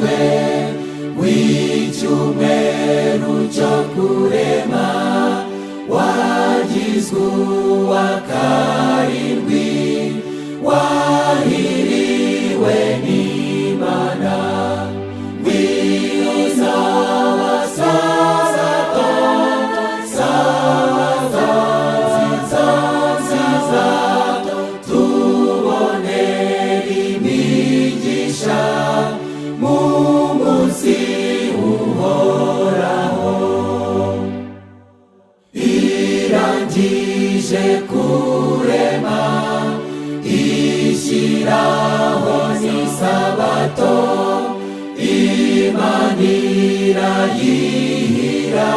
umutwe w'icyumweru cyo kurema, wagizwe uwa karindwi, wahiriwe n'Imana. Ngwino sabato, sabato nziza nziza, tubonere imigisha mu munsi uhoraho. Irangije kurema, ishyiraho n'isabato, Imana irayihira,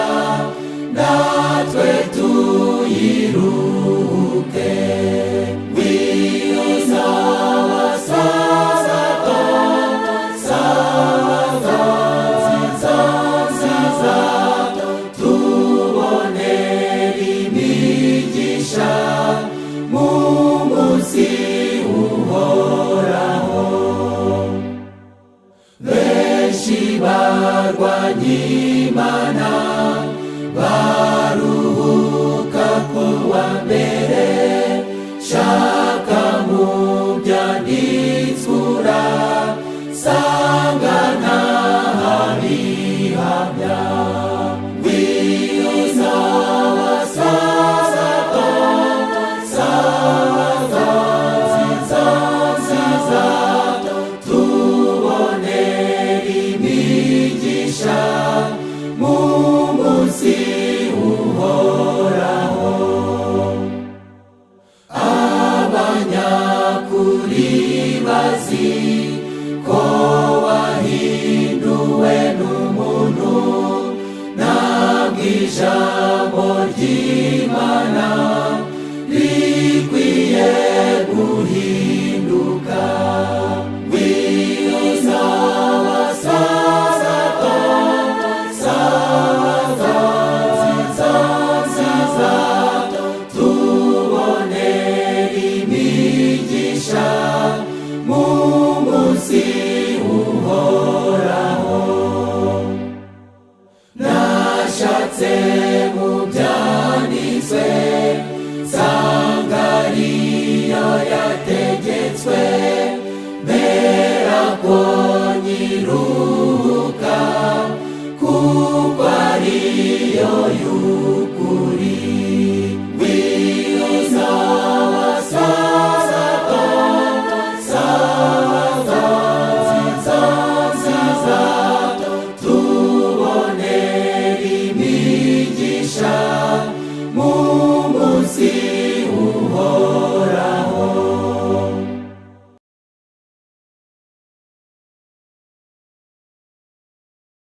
natwe tuyiruhuke. Ngwino sabato, sabato nziza nziza, tubonere imigisha mu munsi uhoraho. Benshi barwanya Imana baruhuka kuwa mbere, shaka mu byanditswe urasanga ntahabihamya. Ngwino sabato, sabato nziza nziza, tubonere imigisha mu munsi uhoraho. Abanyakuri bazi ko wahinduwe n'umuntu, ntabwo ijambo